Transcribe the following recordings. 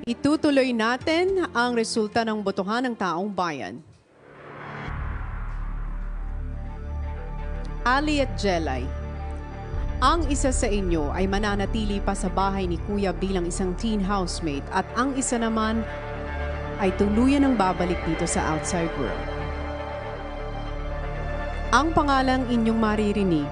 Itutuloy natin ang resulta ng botohan ng taong bayan. Ali at Jelay, ang isa sa inyo ay mananatili pa sa bahay ni Kuya bilang isang teen housemate at ang isa naman ay tuluyan ng babalik dito sa outside world. Ang pangalang inyong maririnig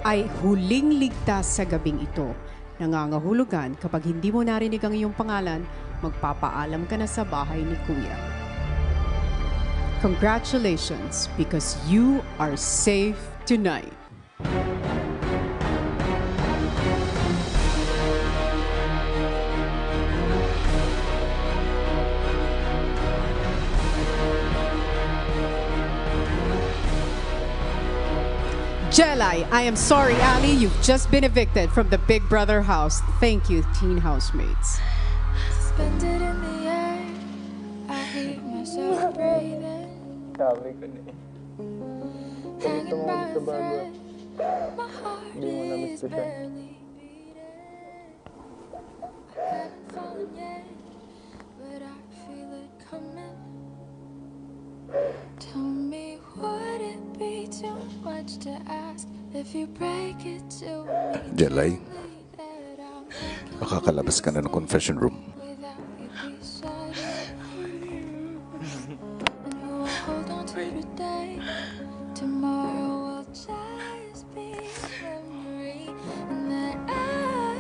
ay huling ligtas sa gabing ito. Nangangahulugan kapag hindi mo narinig ang iyong pangalan, magpapaalam ka na sa bahay ni Kuya. Congratulations, because you are safe tonight. Jelay, I am sorry, Ali. You've just been evicted from the Big Brother house. Thank you, teen housemates. Suspended in the air, I hear myself breathing. Hanging by a thread, my heart is barely beating. I haven't fallen yet, but I feel it coming. Tell me, would it be too much to ask if you break it to me? Jelay, makakalabas ka na ng confession room. Without you beside me. And we'll hold on to today. Tomorrow will just be a memory. And then I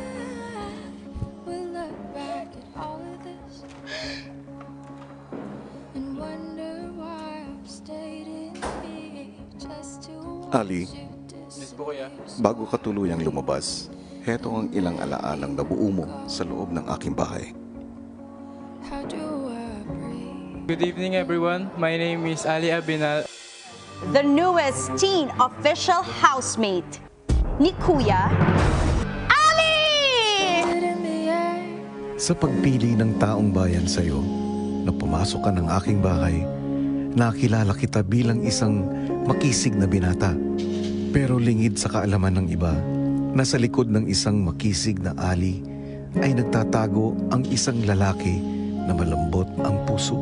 will look back at all of this and wonder why I've stayed in here just to Ali, watch you disappear. bago ka tuluyang lumabas, heto ang ilang alaalang nabuo mo sa loob ng aking bahay. How do I breathe? Good evening, everyone. My name is Ali Abinal. The newest teen official housemate ni Kuya Ali! In the air. Sa pagpili ng taong bayan sa iyo, na pumasok ka ng aking bahay, nakilala kita bilang isang makisig na binata. Pero lingid sa kaalaman ng iba, nasa likod ng isang makisig na Ali ay nagtatago ang isang lalaki na malambot ang puso.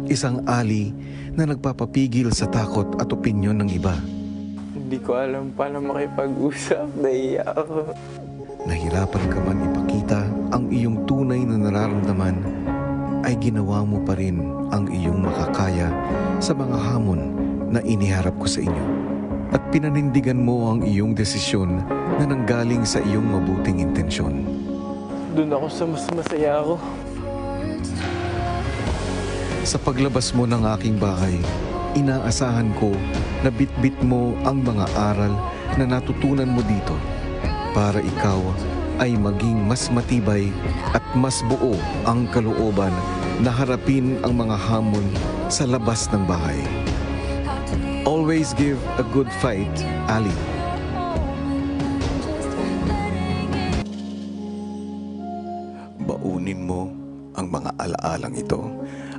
Isang Ali na nagpapapigil sa takot at opinyon ng iba. Hindi ko alam paano makipag-usap. Nahiya ako. Nahirapan ka man ipakita ang iyong tunay na nararamdaman, ay ginawa mo pa rin ang iyong makakaya sa mga hamon na iniharap ko sa inyo. At pinanindigan mo ang iyong desisyon na nanggaling sa iyong mabuting intensyon. Doon ako sa mas masaya ako. Sa paglabas mo ng aking bahay, inaasahan ko na bitbit mo ang mga aral na natutunan mo dito para ikaw ay maging mas matibay at mas buo ang kalooban na harapin ang mga hamon sa labas ng bahay. Always give a good fight, Ali. Baunin mo ang mga alaalang ito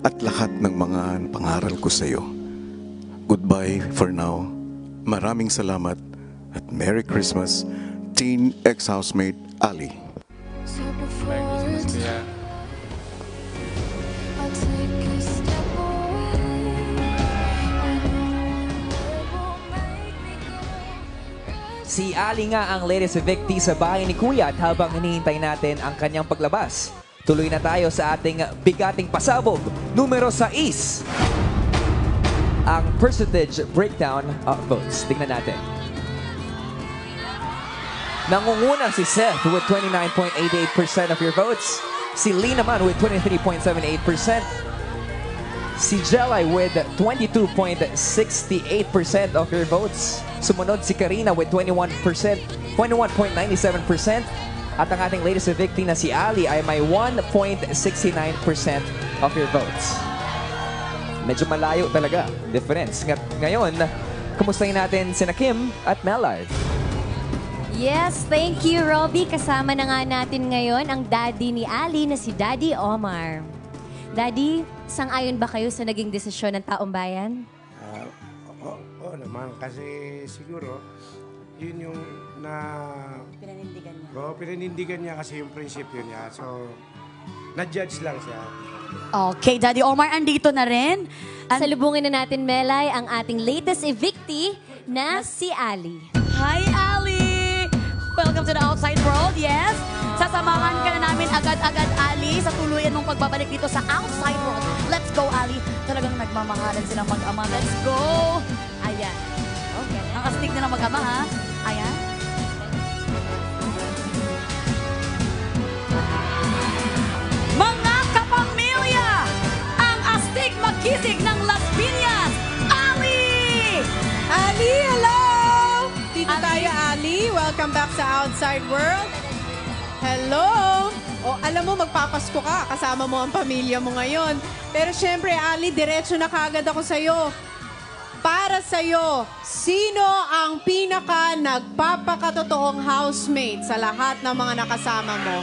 at lahat ng mga pangaral ko sa iyo. Goodbye for now. Maraming salamat at Merry Christmas, teen ex-housemate Ali. So Merry before Christmas, it's Kuya. I'll take a step away. I know it won't make me go. Si Ali nga ang latest evictee sa bahay ni Kuya at habang hinihintay natin ang kanyang paglabas, tuloy na tayo sa ating bigating pasabog. Numero 6. Ang percentage breakdown of votes. Tingnan natin. Nangunguna si Seth with 29.88% of your votes. Si Lee naman with 23.78%. Si Jelay with 22.68% of your votes. Sumunod si Karina with 21.97%. At ang ating latest evictee na si Ali ay may 1.69% of your votes. Medyo malayo talaga, difference. Ngayon, kumustahin natin sina Kim at Mellard. Yes, thank you, Robbie. Kasama na nga natin ngayon ang daddy ni Ali na si Daddy Omar. Daddy, sang-ayon ba kayo sa naging desisyon ng taong bayan? Oo naman, kasi siguro yun yung Pinanindigan niya. pinanindigan niya kasi yung prinsipyo niya. So, na-judge lang siya. Okay, Daddy Omar, andito na rin. Salubungin na natin, Melay, ang ating latest evictee na si Ali. Hi, Ali! Welcome to the outside world, yes? Sasamahan ka na namin agad-agad, Ali, sa tuluyan mong pagbabalik dito sa outside world. Let's go, Ali. Talagang nagmamahalan silang mag-ama. Let's go! Ayan. Okay. Ang astig na ng mag-ama, ha? Ayan. Mga kapamilya! Ang astig makisig ng Las Piñas, Ali! Ali, hello! Dito Ali. tayo, Ali. Welcome back sa Outside World. Hello! O, alam mo, magpapasko ka. Kasama mo ang pamilya mo ngayon. Pero syempre, Ali, diretso na kagad ako sa'yo. Para sa'yo, sino ang pinaka nagpapakatotoong housemate sa lahat ng mga nakasama mo?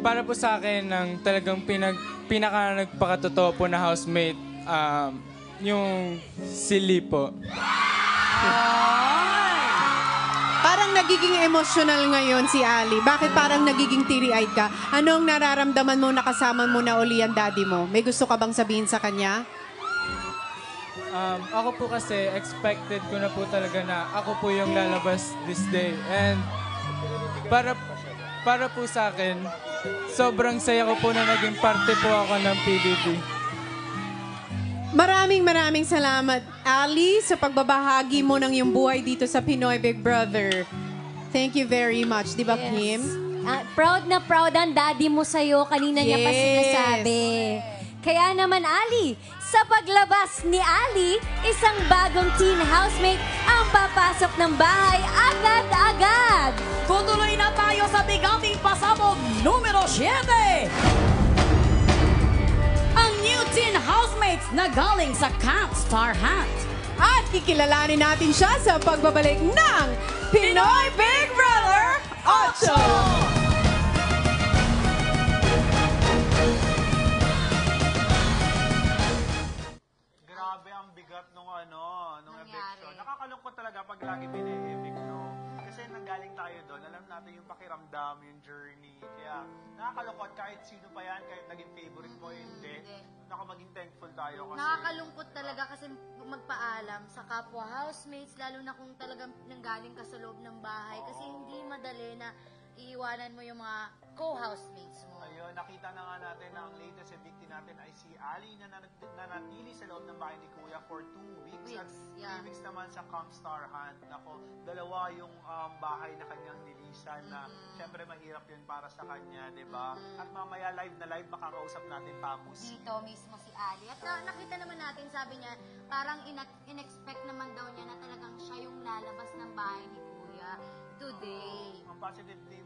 Para po sa akin, ang talagang pinaka nagpakatotoo po na housemate, yung si Lee po. Parang nagiging emotional ngayon si Ali. Bakit parang nagiging teary-eyed ka? Anong nararamdaman mo nakasama mo na uli ang daddy mo? May gusto ka bang sabihin sa kanya? Ako po kasi expected ko na po talaga na ako po yung lalabas this day. And para po sa akin, sobrang saya ko po na naging parte po ako ng PBB. Maraming salamat, Ali, sa pagbabahagi mo ng iyong buhay dito sa Pinoy Big Brother. Thank you very much. Di ba, Kim? Proud na proud ang daddy mo sa'yo. Kanina niya pa Yes. sinasabi. Kaya naman, Ali, sa paglabas ni Ali, isang bagong teen housemate ang papasok ng bahay agad-agad. Tutuloy na tayo sa bigating pasabog numero 7. Ang new teen housemates na galing sa Camp Star Hunt. At kikilalanin natin siya sa pagbabalik ng Pinoy Big Brother 8! Grabe ang bigat nung eviction. Nakakalungkot talaga pag lagi bine-evict, no? Kasi nanggaling tayo doon, alam natin yung pakiramdam, yung journey. Kaya nakakalungkot kahit sino pa yan, kahit naging favorite mo, hindi. Maging thankful tayo kasi... Nakakalungkot talaga kasi magpaalam sa kapwa housemates, lalo na kung talagang nanggaling ka sa loob ng bahay. Kasi hindi madali na iiwanan mo yung mga co-housemates mo. Ayun, nakita na nga natin na ang latest evictee natin ay si Ali na nanatili sa loob ng bahay ni Kuya for 2 weeks. At 3 weeks naman sa Camp Star Hunt. Ako, dalawa yung bahay na kanyang nilisan na syempre mahirap yun para sa kanya, di ba? At mamaya live na live makakausap natin Pamus. Dito mismo si Ali. At nakita naman natin, sabi niya, parang in-expect naman daw niya na talagang siya yung lalabas ng bahay ni Kuya today. Ang positive thing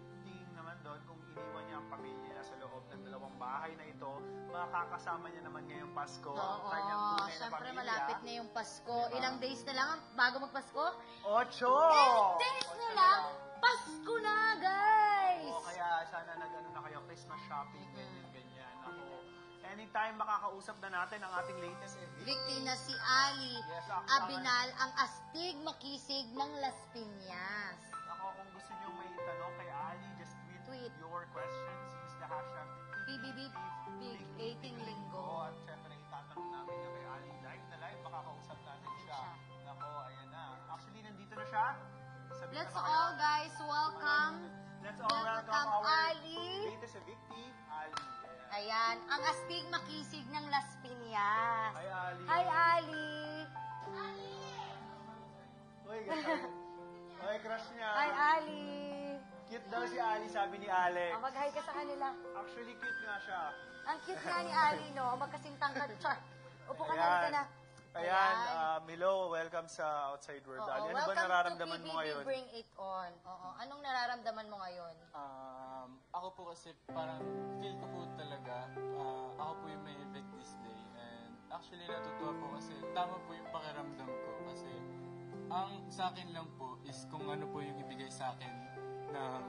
naman doon, kung iniwan niya ang pamilya niya sa loob ng dalawang bahay na ito, makakasama niya naman ngayong Pasko ang kanyang tunay na syempre pamilya. malapit na yung Pasko. Ilang days na lang bago magpasko? 8! 8 days na lang! Pasko na, guys! Oo, kaya sana nag-ano na kayo, Christmas shopping, ganyan. Ako, anytime makakausap na natin ang ating latest Victim na si Ali Abinal, ang astig makisig ng Las Piñas. Ako, kung gusto niyo may tanong kay Ali, just tweet your questions. Use the hashtag PBB Big 18 Linggo. At syempre, itatanong namin na kay Ali live, makakausap natin siya. Nako, ayan na. Actually, nandito na siya. Let's all, guys, welcome. Let's all welcome our Ali. latest evictee, Ali. Ayan, ang astig makisig ng Las Piñas. Hi, Ali. Hi, Ali. Uy, Uy, crush niya. Hi, Ali. Cute daw si Ali, sabi ni Alex. Mag-hi ka sa kanila. Actually, cute nga siya. Ang cute nga ni Ali, no? Magkasintang ka. Char. Upo ka na, na. Ayan, Milo, welcome sa Outside World. Ali, ano ba nararamdaman mo ngayon? Bring it on. Oo. Anong nararamdaman mo ngayon? Ako po kasi parang feel ko po talaga, ako po yung may evict this day. And actually natutuwa po kasi tama po yung pakiramdam ko. Kasi ang sa akin lang po is kung ano po yung ibigay sa akin ng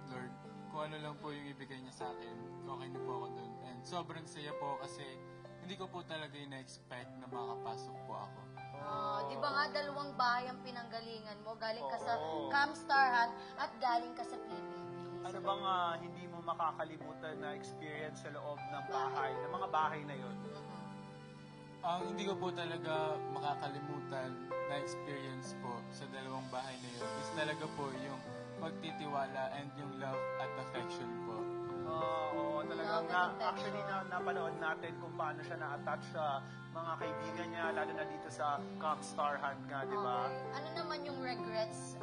Lord. Kung ano lang po yung ibigay niya sa akin, okay na po ako dun. And sobrang saya po kasi hindi ko po talaga na-expect na makapasok po ako. Di ba nga dalawang bahay ang pinanggalingan mo? Galing ka sa Camp Star Hunt at galing ka sa PBB. Ano bang hindi mo makakalimutan na experience sa loob ng bahay, ng mga bahay na yun? Ang hindi ko po talaga makakalimutan na experience po sa dalawang bahay na yun is talaga po yung pagtitiwala and yung love at affection po. Oo, talagang actually napanood natin kung paano siya na-attach sa mga kaibigan niya, lalo na dito sa Camp Star Hunt nga, di ba? Ano naman yung regrets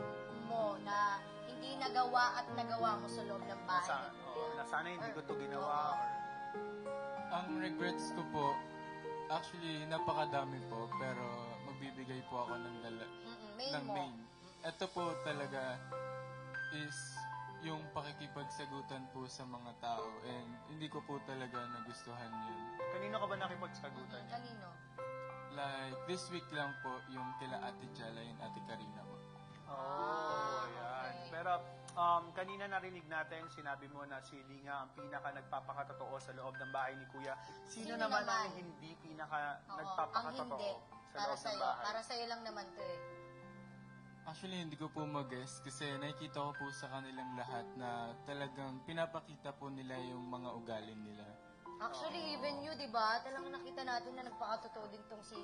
mo na hindi nagawa at nagawa mo sa loob ng bahay? Na sana hindi ko to ginawa. Ang regrets ko po, actually, napakadami po, pero magbibigay po ako ng main. Ito po talaga is yung pakikipagsagutan po sa mga tao and hindi ko po talaga nagustuhan yun. Kanino ka ba nakipagsagutan? Kanino? Like, this week lang po yung kila Ate Jala and Ate Karina po. Yan. Pero kanina narinig natin, sinabi mo na si Linga ang pinaka nagpapakatotoo sa loob ng bahay ni Kuya. Sino naman ang hindi pinaka nagpapakatotoo sa loob ng bahay? Para sa'yo lang naman to eh. Actually, hindi ko po mag-guess kasi nakikita ko po sa kanilang lahat na talagang pinapakita po nila yung mga ugali nila. Actually, even you, di ba? Talagang nakita natin na nagpakatotoo din tong si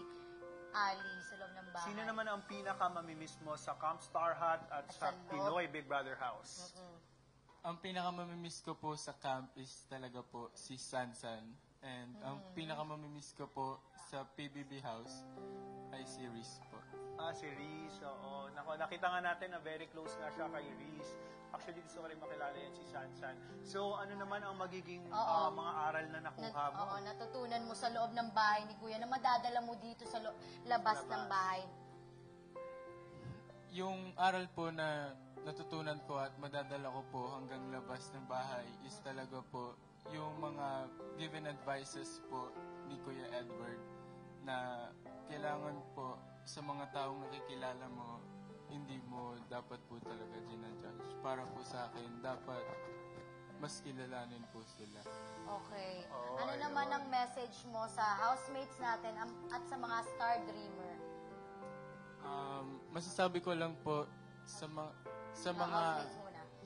Ali sa loob ng bahay. Sino naman ang pinaka mamimiss mo sa Camp Star Hunt at sa Pinoy Big Brother House? Ang pinaka mamimiss ko po sa camp is talaga po si Sansan. And ang pinaka mamimiss ko po sa PBB House ay si Reese po. Si Reese, oo. Nakita nga natin na very close nga siya kay Reese. Actually, gusto ko rin makilala yan si Sansan. So, ano naman ang magiging mga aral na nakuha mo? Oo, natutunan mo sa loob ng bahay ni Kuya na madadala mo dito sa labas ng bahay. Yung aral po na natutunan ko at madadala ko po hanggang labas ng bahay is talaga po yung mga given advices po ni Kuya Edward na kailangan po sa mga taong nakikilala mo, hindi mo dapat po talaga ginajudge. Para po sa akin, dapat mas kilalanin po sila. Okay. Ano naman ang message mo sa housemates natin at sa mga Star Dreamer? Masasabi ko lang po sa mga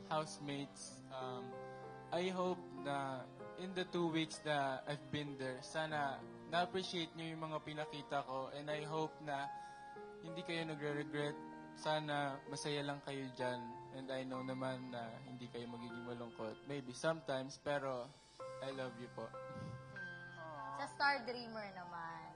housemates, I hope na in the 2 weeks na I've been there, sana na-appreciate nyo yung mga pinakita ko and I hope na hindi kayo nagre-regret. Sana masaya lang kayo dyan and I know naman na hindi kayo magiging malungkot. Maybe sometimes, pero I love you po. Sa Star Dreamer naman.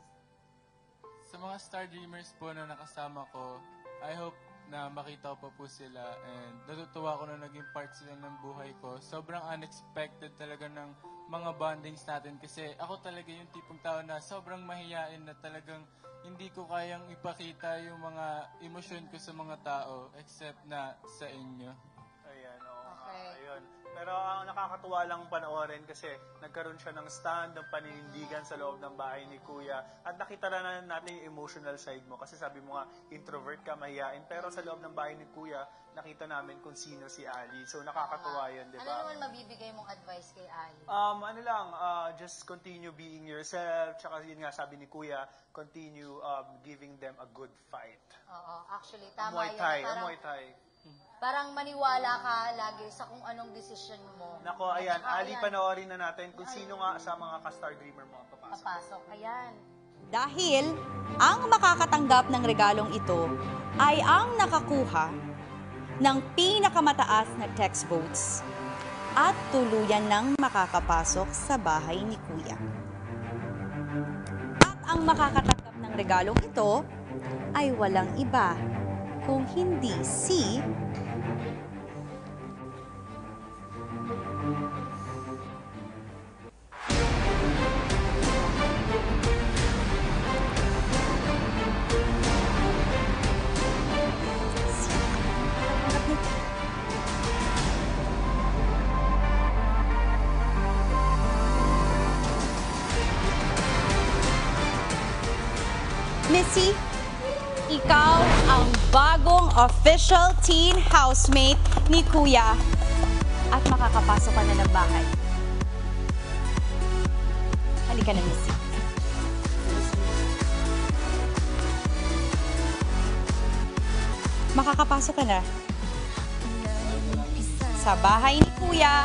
Sa mga Star Dreamers po na nakasama ko, I hope na makita ko pa po sila and natutuwa ko na naging part sila ng buhay ko. Sobrang unexpected talaga ng mga bondings natin kasi ako talaga yung tipong tao na sobrang mahiyain na talagang hindi ko kayang ipakita yung mga emosyon ko sa mga tao except na sa inyo. Ayan, ayun. Pero ang nakakatuwa lang panoorin kasi nagkaroon siya ng stand, ng paninindigan sa loob ng bahay ni Kuya. At nakita na natin yung emotional side mo. Kasi sabi mo nga, introvert ka, mahihain. Pero sa loob ng bahay ni Kuya, nakita namin kung sino si Ali. So nakakatuwa yun, di ba? Ano naman mabibigay mong advice kay Ali? Just continue being yourself. Tsaka yun nga, sabi ni Kuya, continue giving them a good fight. Oo, actually, tama yun. Muay Thai. Parang maniwala ka lagi sa kung anong desisyon mo. Nako, ayan. Ali, panoorin na natin kung sino nga sa mga ka-Star Dreamer mo ang papasok. Ayan. Dahil ang makakatanggap ng regalong ito ay ang nakakuha ng pinakamataas na text votes at tuluyan ng makakapasok sa bahay ni Kuya. At ang makakatanggap ng regalong ito ay walang iba kung hindi si Missy. Ikaw ang bagong official teen housemate ni Kuya at makakapasok ka na ng bahay. Halika na, Missy. Makakapasok ka na sa bahay ni Kuya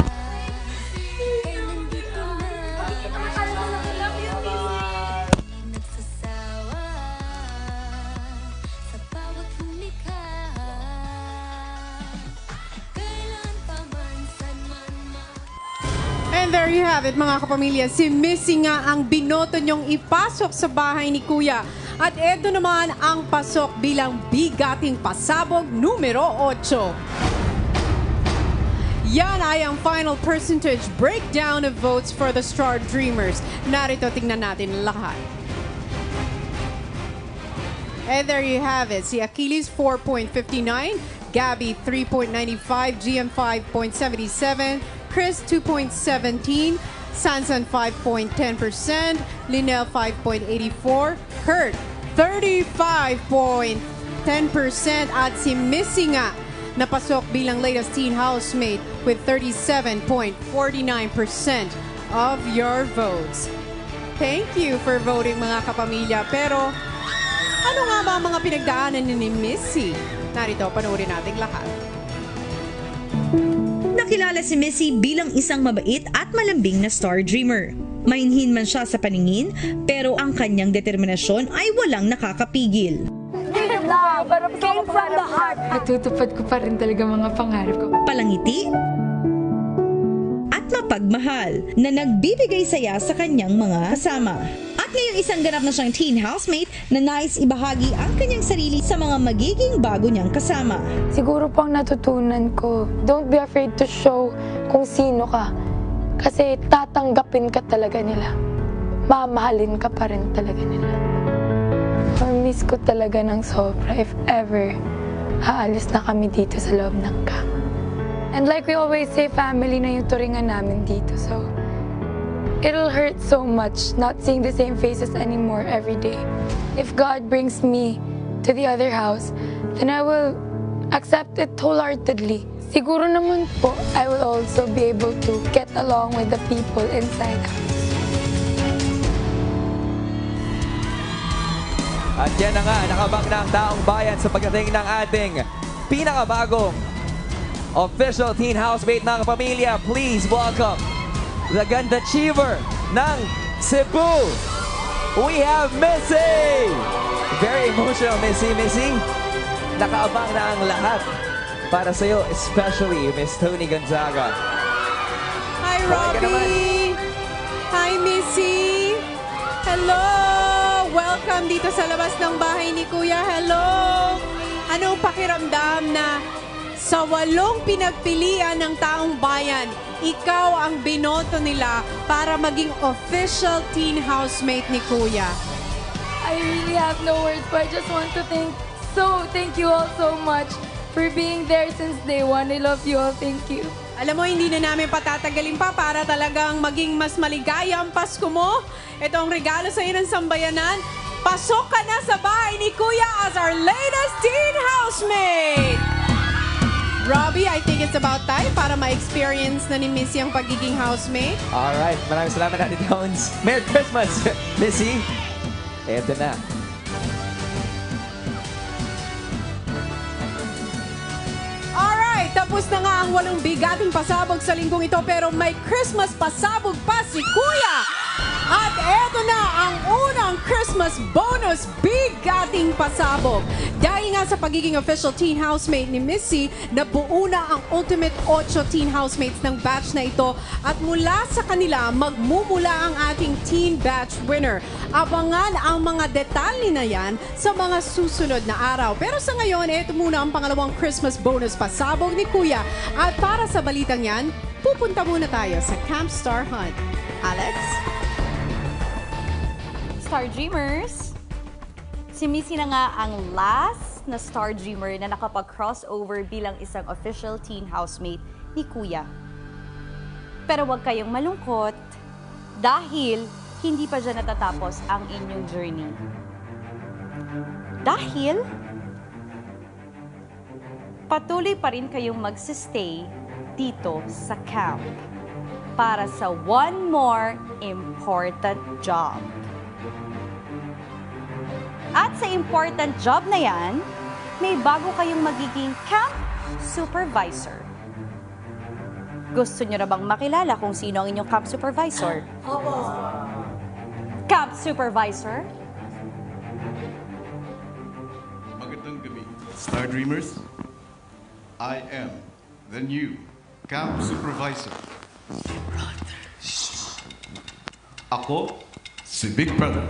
And there you have it, mga kapamilya. Si Missy nga ang binoto niyong ipasok sa bahay ni Kuya. At eto naman ang pasok bilang bigating pasabog numero 8. Yan ay ang final percentage breakdown of votes for the Star Dreamers. Narito, tingnan natin lahat. And there you have it. Si Achilles 4.59, Gabby 3.95, GM 5.77, Chris 2.17, Sansan 5.10%, Linnell 5.84, Kurt 35.10% at si Missy nga napasok bilang latest teen housemate with 37.49% of your votes. Thank you for voting, mga kapamilya. Pero ano nga ba ang mga pinagdaanan ni Missy? Narito, panoorin natin lahat. Nakilala si Missy bilang isang mabait at malambing na Star Dreamer. Mainhin man siya sa paningin, pero ang kanyang determinasyon ay walang nakakapigil. Came from the heart. Natutupad ko pa rin talaga mga pangarap ko. Palangiti at mapagmahal na nagbibigay saya sa kanyang mga kasama. At ngayong isang ganap na siyang teen housemate na nais ibahagi ang kanyang sarili sa mga magiging bago niyang kasama. Siguro pang natutunan ko, don't be afraid to show kung sino ka. Kasi tatanggapin ka talaga nila. Mamahalin ka pa rin talaga nila. Miss ko talaga ng sobra if ever haalis na kami dito sa loob ng camp. And like we always say, family na yung turingan namin dito. So, it'll hurt so much not seeing the same faces anymore every day. If God brings me to the other house, then I will accept it wholeheartedly. Siguro naman po, I will also be able to get along with the people inside the house. At yan na nga, nakabang na ang taong bayan sa pagdating ng ating pinakabagong official teen housemate ng pamilya. Please welcome the Ganda Achiever ng Cebu. We have Missy! Very emotional, Missy. Nakaabang na ang lahat para sa'yo, especially Miss Tony Gonzaga. Hi, Robbie! Hi, Missy! Hello! Welcome dito sa labas ng bahay ni Kuya. Hello! Anong pakiramdam na sa 8 pinagpilian ng taong bayan, ikaw ang binoto nila para maging official teen housemate ni Kuya? I really have no words, but I just want to thank you all so much for being there since day one. I love you all. Thank you. Alam mo, hindi na namin patatagalin pa para talagang maging mas maligaya ang Pasko mo. Ito ang regalo sa iyo ng sambayanan. Pasok ka na sa bahay ni Kuya as our latest teen housemate! Robbie, I think it's about time para ma-experience na ni Missy ang pagiging housemate. Alright, maraming salamat natin, Tones. Merry Christmas, Missy! Eto na. Alright, tapos na nga ang 8 bigating pasabog sa linggong ito, pero may Christmas pasabog pa si Kuya! At eto na ang unang Christmas bonus bigating pasabog. Dahil nga sa pagiging official teen housemate ni Missy, nabuo na ang ultimate 8 teen housemates ng batch na ito at mula sa kanila magmumula ang ating teen batch winner. Abangan ang mga detalye na yan sa mga susunod na araw. Pero sa ngayon, eto muna ang pangalawang Christmas bonus pasabog ni Kuya. At para sa balitang yan, pupunta muna tayo sa Camp Star Hunt. Alex? Star Dreamers, si Missy na nga ang last na Star Dreamer na nakapag-crossover bilang isang official teen housemate ni Kuya. Pero huwag kayong malungkot dahil hindi pa dyan natatapos ang inyong journey. Dahil patuloy pa rin kayong magsistay dito sa camp para sa one more important job. At sa important job na yan, may bago kayong magiging camp supervisor. Gusto nyo na bang makilala kung sino ang inyong camp supervisor? Opo. Camp supervisor? Magandang gabi, Star Dreamers. I am the new camp supervisor. Ako, si Big Brother.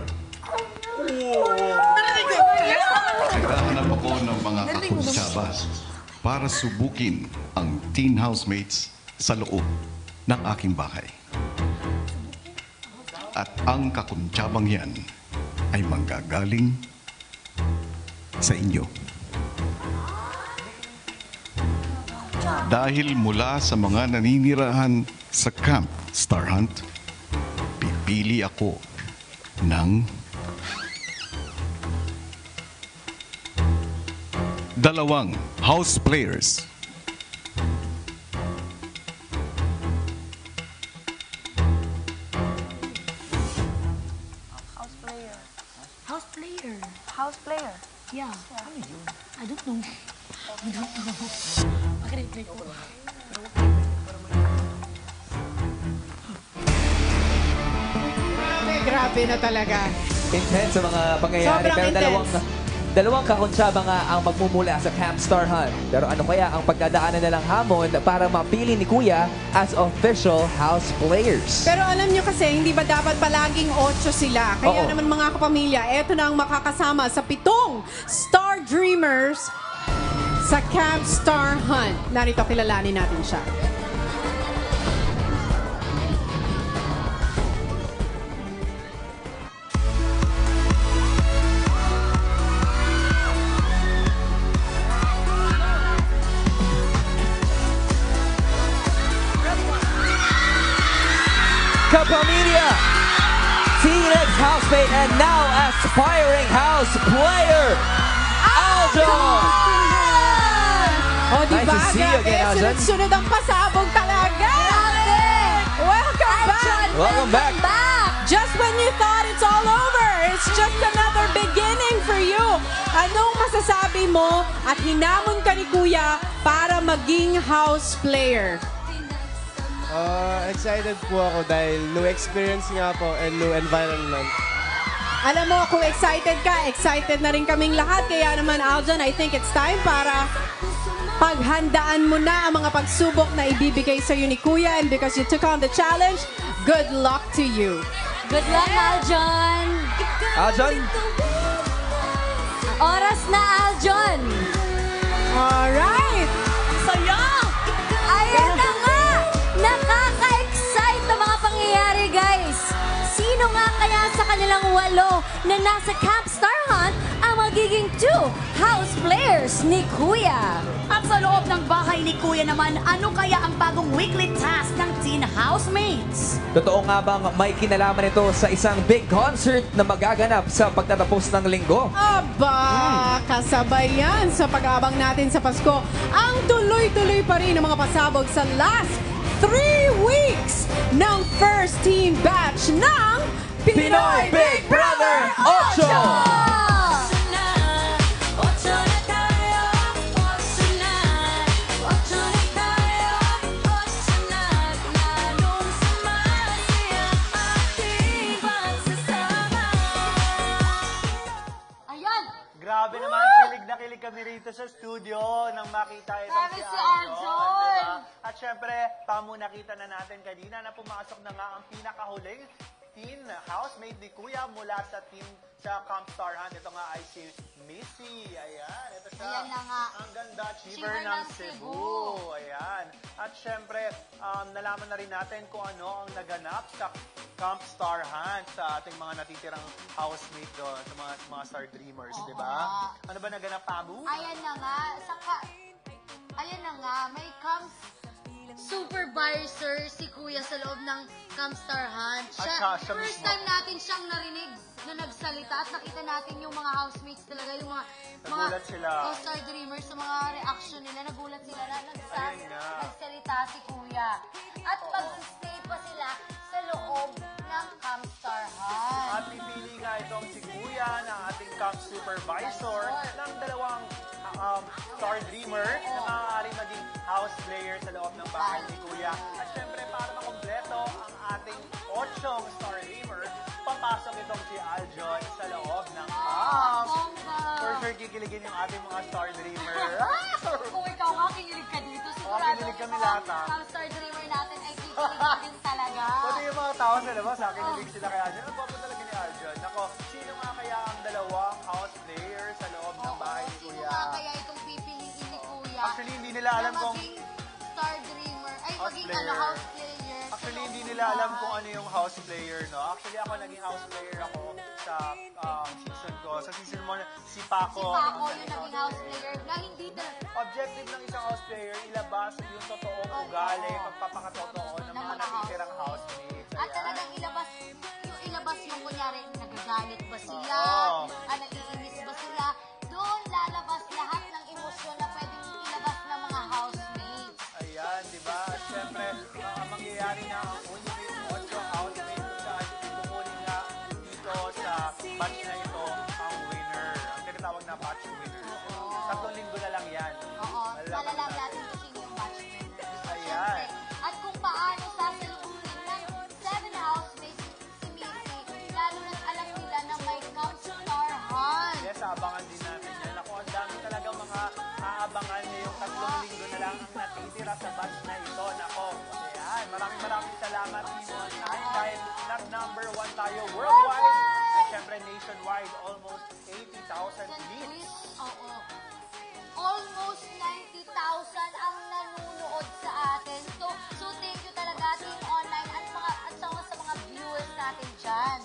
Naghahanap ako ng mga kakuntsaba para subukin ang teen housemates sa loob ng aking bahay. At ang kakuntsabang yan ay manggagaling sa inyo. Dahil mula sa mga naninirahan sa Camp Star Hunt, pipili ako ng 2 house players. House player. House player? Yeah. Ano yun? I don't know. I don't know. Okay, play ko. Grabe na talaga. Intense sa mga pangyayari. Sobrang Pero intense. dalawang kakuntsaba nga ang magmumula sa Camp Star Hunt. Pero ano kaya ang pagdadaanan nilang hamon para mapili ni Kuya as official house players? Pero alam nyo kasi, hindi ba dapat palaging 8 sila? Kaya Oo. naman mga kapamilya, eto na ang makakasama sa 7 Star Dreamers sa Camp Star Hunt. Narito, kilalanin natin siya. Kapamilya, Teenage housemate and now aspiring house player, Aljon! O, diba? Nice to see you again, Grabe, Aljon. sunod-sunod ang pasabog talaga! Welcome back! Welcome back! Just when you thought it's all over, it's just another beginning for you. Anong masasabi mo at hinamon ka ni Kuya para maging house player? Excited po ako dahil new experience nga po and new environment. Alam mo, kung excited ka, excited na rin kaming lahat. Kaya naman, Aljon, I think it's time para paghandaan mo na ang mga pagsubok na ibibigay sa ni Kuya. And because you took on the challenge, good luck to you. Good luck, Aljon! Aljon? Oras na, Aljon! Alright! Saya! Ayan na nga! Nakaka-excite na mga pangyayari, guys! Sino nga kaya sa kanilang 8 na nasa Camp Star Hunt ang magiging 2 house players ni Kuya? At sa loob ng bahay ni Kuya naman, ano kaya ang bagong weekly task ng teen housemates? Totoo nga bang may kinalaman ito sa isang big concert na magaganap sa pagtatapos ng linggo? Aba, kasabay yan sa pag-aabang natin sa Pasko. Ang tuloy-tuloy pa rin ng mga pasabog sa last 3 weeks ng first team batch ng Pinoy Big Brother 8! Grabe naman, kilig kami rito sa studio nang makita itong Grabe si si Aljon. Aljon. Diba? At syempre, nakita na natin kanina na pumasok na nga ang pinakahuling teen housemate ni Kuya mula sa team sa Camp Star Hunt. Ito nga ay si Missy. Ayan, ito siya. Ayan na nga. Ang ganda, achiever ng Cebu. Ayan. At syempre, nalaman na rin natin kung ano ang naganap sa Camp Star Hunt sa ating mga natitirang housemate doon, sa mga Star Dreamers, di ba? Ano ba naganap, Pabu? Ayan na nga. Ayan na nga. May camp supervisor si Kuya sa loob ng Camp Star Hunt. Siya First mismo. time natin siyang narinig na nagsalita at nakita natin yung mga housemates talaga, yung Nagulat sila. Star Dreamers sa mga reaction nila. Nagulat sila na Ayun nga. nagsalita si Kuya. At mag-stay pa sila sa loob ng Camp Star Hunt. At pipili nga itong si Kuya ng ating camp supervisor ng 2 Star Dreamer na maaaring maging house player sa loob ng bahay ni Kuya. At syempre, para makompleto ang ating 8 Star Dreamer, papasok itong si Aljon sa loob ng camp. For sure, kikiligin yung ating mga Star Dreamer. Kung ikaw nga, kinilig ka dito, sigurado Kinilig kami lahat, ang Star Dreamer natin ay kikilig din talaga. Pati yung mga Tumatawa sila ba? Sa akin, ibig sila kay Arjun. Ang gwapo talaga ni Arjun. Ako, sino nga kaya ang dalawang house player sa loob ng bahay ni Sino Kuya? nga kaya itong pipiliin ni Kuya? Actually, hindi nila alam na kung... maging star dreamer. Ay, House maging player. house player. Actually, hindi nila alam kung ano yung house player, no? Actually, ako naging house player ako sa season ko. Sa season mo, si Paco. Si Paco yung naging house player na hindi Objective ng isang house player, ilabas yung totoong ugali, pagpapakatotoo ng mga natitirang housemates. At talagang ilabas yung kunyari, nagagalit ba sila? Naiinis ba sila? Doon lalabas lahat ng emosyon na pwedeng ilabas ng mga housemates. Ayan, di ba? At syempre, ang mangyayari na ang ultimate 8 housemates kung saan kukunin nga dito sa batch na ito ang winner. Ang tinatawag na batch winner. 3 linggo na lang yan. Oo, malalaman natin kung sino yung batch winner. Ayan. At kung paano sasalukuhin ng 7 housemates si Missy, lalo na't alam nila na may Comstar Hunt. Yes, abangan din natin yan. Ako, ang dami talaga mga aabangan niyo yung 3 linggo na lang ang natitira sa batch na ito. Nako, ayan. Maraming salamat, Team Online. Dahil not number 1 tayo worldwide. At syempre, nationwide, almost 80,000 leads. Oo. Almost 90,000 ang nanonood sa atin. So thank you talaga, Team Online, at sa mga viewers natin dyan.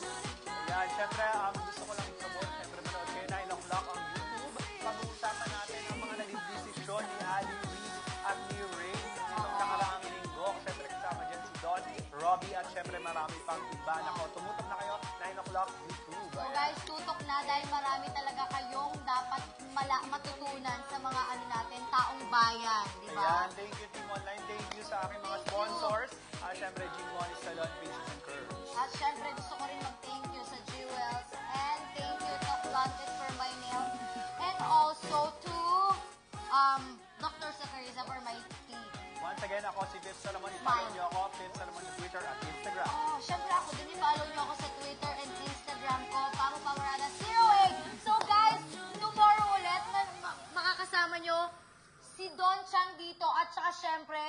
Ayan, syempre, gusto ko lang i-promote. Syempre, manood kayo 9 o'clock ang YouTube. Pag-uusapan natin ang mga naging desisyon ni Ali Reese at ni Ray nitong nakaraang linggo. Syempre, kasama dyan si Don, Robbie, at syempre marami pang iba. Nako, tumutok na kayo, 9 o'clock YouTube. So guys, tutok na dahil marami talaga kayong dapat matutunan sa mga taong bayan, di ba? Ayan, thank you Team Online, thank you sa aking mga sponsors. At syempre, Jingmon Salon, Faces and Curves. At syempre, gusto ko rin mag-thank you sa Jewels and thank you to Planted for my nails and also to Dr. Zacariza for my teeth. Once again, ako si Viv Salomon. I-follow niyo ako, Viv Salomon sa Twitter at Instagram. Oh, syempre ako din, i-follow niyo ako sa Twitter and Instagram ko, Pamo Pamarada 08. So guys, tomorrow ulit, makakasama niyo si Don Chang dito at saka syempre,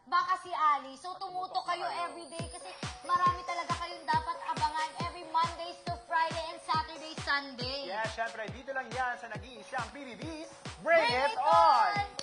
baka si Ali. So tumuto kayo everyday kasi marami talaga kayong dapat abangan every Mondays to Friday and Saturday, Sunday. Yeah, syempre, dito lang yan sa nag-iisang PBB's Bring It On!